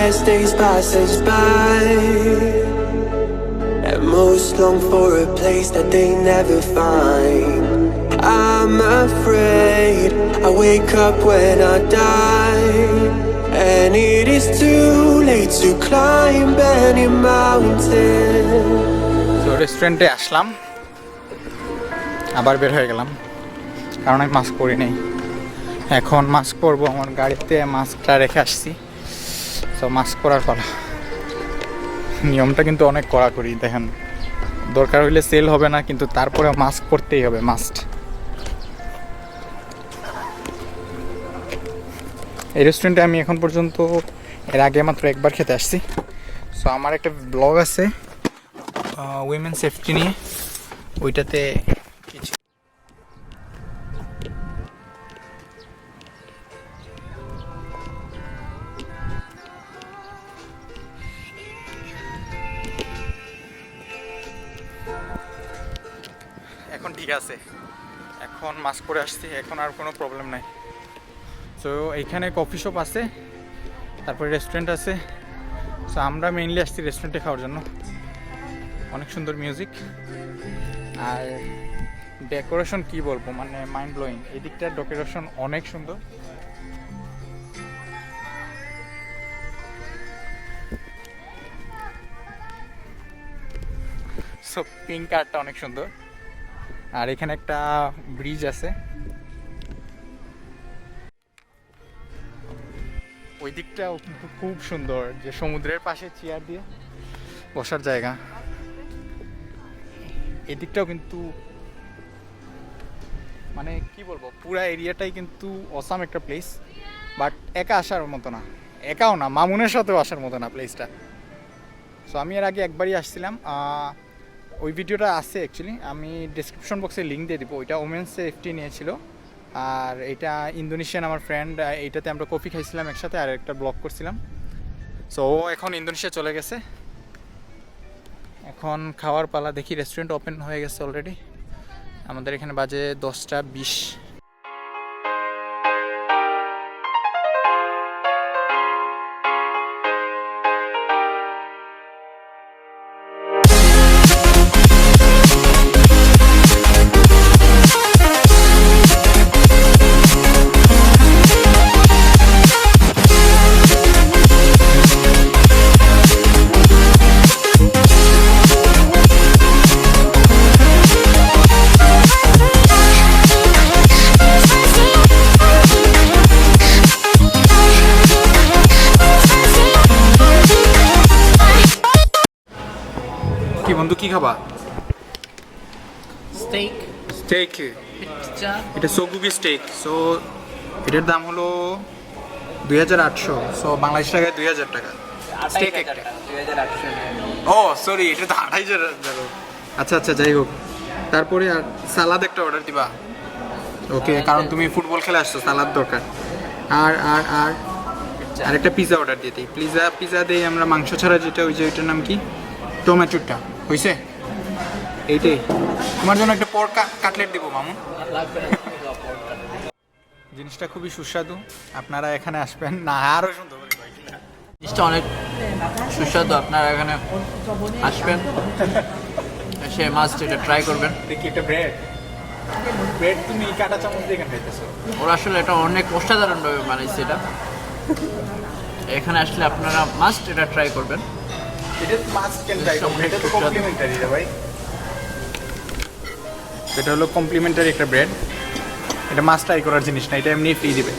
best days pass us by, and most long for a place that they never find. I'm afraid I wake up when I die, and it is too late to climb any mountain. তো রেস্টুরেন্টে আসলাম, আবার বের হয়ে গেলাম কারণ আমি mask পরি নেই। এখন মাস্ক পরবো, আমার গাড়িতে মাস্কটা রেখে আসছি। তো মাস্ক পরার পালা। নিয়মটা কিন্তু অনেক কড়াকড়ি, দেখেন দরকার হইলে সেল হবে না, কিন্তু তারপরে মাস্ক পরতেই হবে, মাস্ট। এই রেস্টুরেন্টে আমি এখন পর্যন্ত এর আগে মাত্র একবার খেতে আসছি। সো আমার একটা ব্লগ আছে উইমেন সেফটি নিয়ে, ওইটাতে কিছু এখন ঠিক আছে, এখন মাস্ক পরে আসছি, এখন আর কোনো প্রবলেম নাই। সো এইখানে কফি শপ আছে, তারপরে রেস্টুরেন্ট আছে। সো আমরা মেইনলি আসছি রেস্টুরেন্টে খাওয়ার জন্য। অনেক সুন্দর মিউজিক আর ডেকোরেশন কি বলবো, মানে মাইন্ড ব্লোয়িং। এই দিকটার ডেকোরেশন অনেক সুন্দর। সো পিঙ্ক কার্ডটা অনেক সুন্দর। আর এখানে একটা ব্রিজ আছে, ওই দিকটাও কিন্তু খুব সুন্দর, যে সমুদ্রের পাশে চেয়ার দিয়ে বসার জায়গা। এদিকটাও কিন্তু মানে কি বলবো, পুরা এরিয়াটাই কিন্তু অসাম একটা প্লেস। বাট একা আসার মতো না, একাও না, মামুনের সাথেও আসার মতো না প্লেসটা। সো আমি এর আগে একবারই আসছিলাম, ওই ভিডিওটা আছে অ্যাকচুয়ালি, আমি ডিসক্রিপশন বক্সে লিঙ্ক দিয়ে দিব। ওইটা ওমেন্স সেফটি নিয়েছিল, আর এটা ইন্দোনেশিয়ান আমার ফ্রেন্ড, এইটাতে আমরা কফি খাইছিলাম একসাথে, আর একটা ব্লগ করছিলাম। সো ও এখন ইন্দোনেশিয়া চলে গেছে, এখন খাওয়ার পালা। দেখি রেস্টুরেন্ট ওপেন হয়ে গেছে অলরেডি, আমাদের এখানে বাজে 10টা 20। কি বন্ধু, কি খাবা? Steak, steak, pizza. এটা সোগুবি স্টেক। সো এটার দাম হলো 2800, সো বাংলাদেশ টাকায় 2000 টাকা। স্টেক একটা, 2800। ও সরি, এটা তো 2800। আচ্ছা আচ্ছা, যাই হোক। তারপরে আর সালাদ একটা অর্ডার দিবা। ওকে, কারণ তুমি ফুটবল খেলে আসছো, সালাদ দরকার। আর আর আর আর একটা পিৎজা অর্ডার দিয়ে দিই। পিৎজা দিই আমরা, মাংস ছাড়া যেটা, ওই যে ওইটার নাম কি, টমেটোটা হয়েছে এইটাই। তোমার জন্য একটা পর্ক কাটলেট দিব মামু। জিনিসটা খুবই সুস্বাদু, আপনারা এখানে আসবেন না, আরও সুন্দর। জিনিসটা অনেক সুস্বাদু, আপনারা এখানে আসবেন, এসে মাস্ট এটা ট্রাই করবেন। দেখি এটা ব্রেড, তুমি কাটা চামচ দিয়ে এখানে খাইতেছো। ওরা আসলে এটা অনেক অসাধারণভাবে বানাইছে এটা। এখানে আসলে আপনারা মাস্ট এটা ট্রাই করবেন। এটা মাস্ট ক্যান ট্রাই করবেন, এটা তো কমপ্লিমেন্টারি রে ভাই। এটা হলো কমপ্লিমেন্টারি একটা ব্রেড, এটা মাস্ট ট্রাই করার জিনিস না, এটা এমনি ফ্রি দিবে।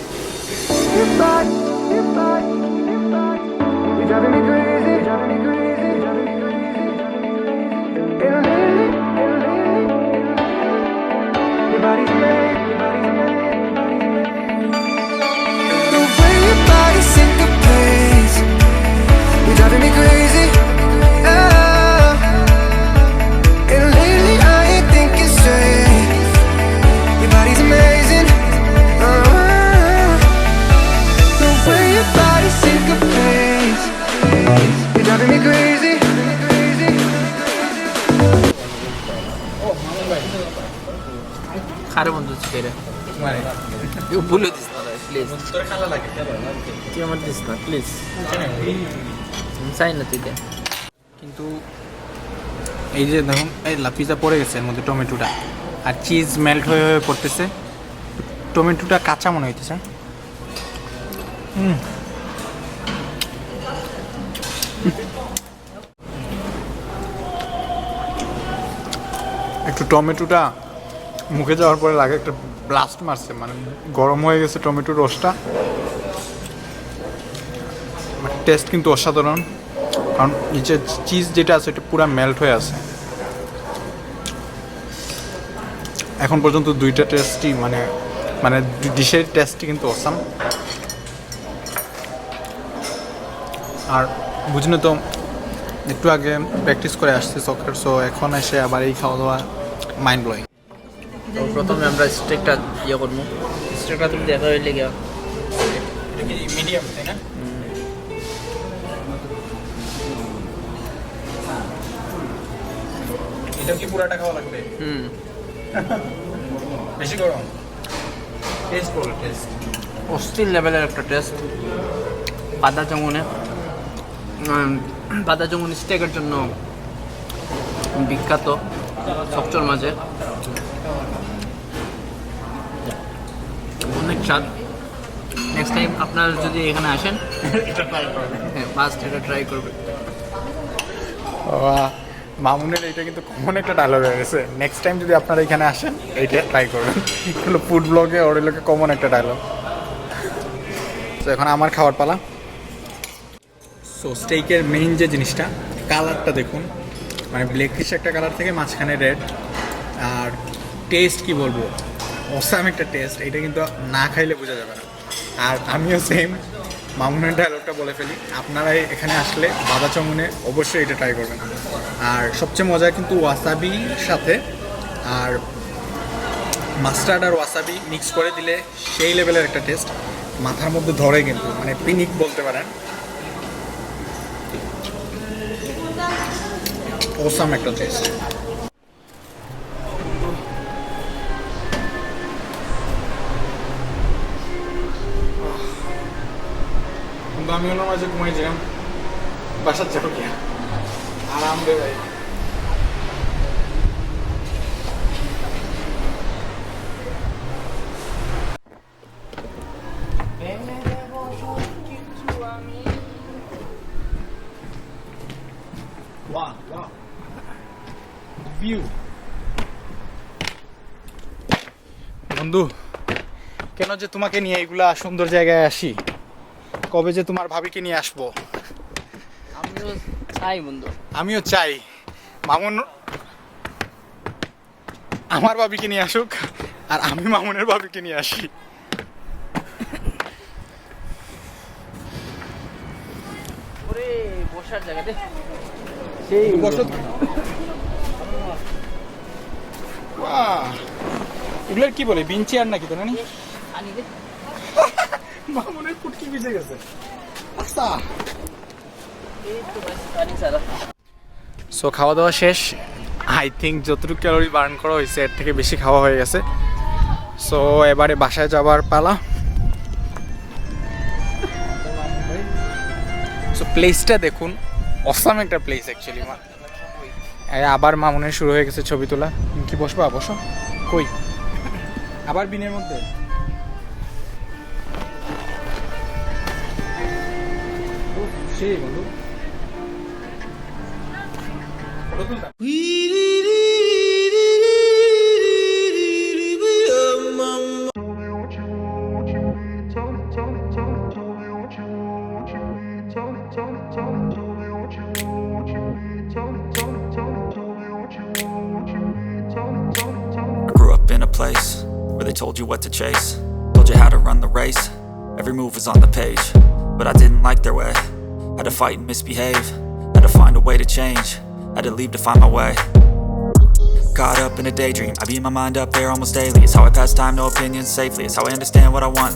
খারে বন্ধু ছেড়ে মানে ভুলে দিস না প্লিজ তোর খালা লাগে তুই আমার দিস না প্লিজ চাই না তুই দে কিন্তু এই যে দেখুন এই পিজা পড়ে গেছে এর মধ্যে টমেটোটা আর চিজ মেল্ট হয়ে হয়ে পড়তেছে টমেটোটা কাঁচা মনে হইতেছে একটু টমেটোটা মুখে যাওয়ার পরে লাগে একটা ব্লাস্ট মারছে মানে গরম হয়ে গেছে টমেটোর রসটা টেস্ট কিন্তু অসাধারণ কারণ নিচে চিজ যেটা আছে এটা পুরো মেল্ট হয়ে আছে এখন পর্যন্ত দুইটা টেস্টই মানে ডিশের টেস্টই কিন্তু অসাম আর বুঝলে তো একটু আগে প্র্যাকটিস করে আসছি সকার সো এখন এসে আবার এই খাওয়া দাওয়া মাইন্ড ব্লোয়িং তো প্রথমে আমরা স্টেকটা ইয়ে করবো স্টেকটা তুমি দেখা হইলে গিয়া মিডিয়াম তাই না এটা কি পুরাটা খাওয়া লাগবে বেশি গরম টেস্ট বলো টেস্ট অস্থির লেভেলের একটা টেস্ট বাদা চঙ্গুন স্টেকের জন্য বিখ্যাত সবচর মাঝে অনেক স্বাদ নেক্সট টাইম আপনারা যদি এখানে আসেন হ্যাঁ মাস্ট এটা ট্রাই করবেন মামুনের এইটা কিন্তু কমন একটা ডায়লগ হয়ে গেছে নেক্সট টাইম যদি আপনারা এখানে আসেন এইটা ট্রাই করবেন এগুলো ফুড ব্লগে ওর লোকে কমন একটা ডায়লগ তো এখন আমার খাওয়ার পালা সো স্টেকের মেইন যে জিনিসটা কালারটা দেখুন মানে ব্ল্যাকিশ একটা কালার থেকে মাঝখানে রেড আর টেস্ট কি বলবো অসাম একটা টেস্ট এটা কিন্তু না খাইলে বোঝা যাবে না আর আমিও সেম মামুনের ডায়লগটা বলে ফেলি আপনারা এখানে আসলে বাদা চমুনে অবশ্যই এটা ট্রাই করবেন আর সবচেয়ে মজা কিন্তু ওয়াসাবির সাথে আর মাস্টার্ড আর ওয়াসাবি মিক্স করে দিলে সেই লেভেলের একটা টেস্ট মাথার মধ্যে ধরে কিন্তু মানে পিনিক বলতে পারেন অসাম একটা টেস্ট আমি ওনার মাঝে ঘুমাইছিলাম বাসার যাবো কি আরাম রে ভাই বন্ধু কেন যে তোমাকে নিয়ে এইগুলা সুন্দর জায়গায় আসি কবে যে তোমার ভাবিকে নিয়ে আসবো আমিও চাই মামুন আমার ভাবিকে নিয়ে আসুক আর আমি মামুনের ভাবিকে নিয়ে আসি বসার জায়গাতে এগুলোর কি বলে বিন চেয়ার নাকি তো নানি মামুনের ফুটকি ভিজে গেছে সো খাওয়া দাওয়া শেষ আই থিঙ্ক যতটুকু ক্যালোরি বার্ন করা হয়েছে এর থেকে বেশি খাওয়া হয়ে গেছে সো এবারে বাসায় যাবার পালা সো প্লেসটা দেখুন অসাম একটা প্লেস অ্যাকচুয়ালি আবার মামুনের শুরু হয়ে গেছে ছবি তোলা কি বসবা বসো কই আবার বিনের মধ্যে সেই বন্ধু Place where they told you what to chase, told you how to run the race. Every move was on the page, but I didn't like their way. Had to fight and misbehave, had to find a way to change, had to leave to find my way. Caught up in a daydream, I beat my mind up there almost daily. It's how I pass time, no opinions safely. It's how I understand what I want.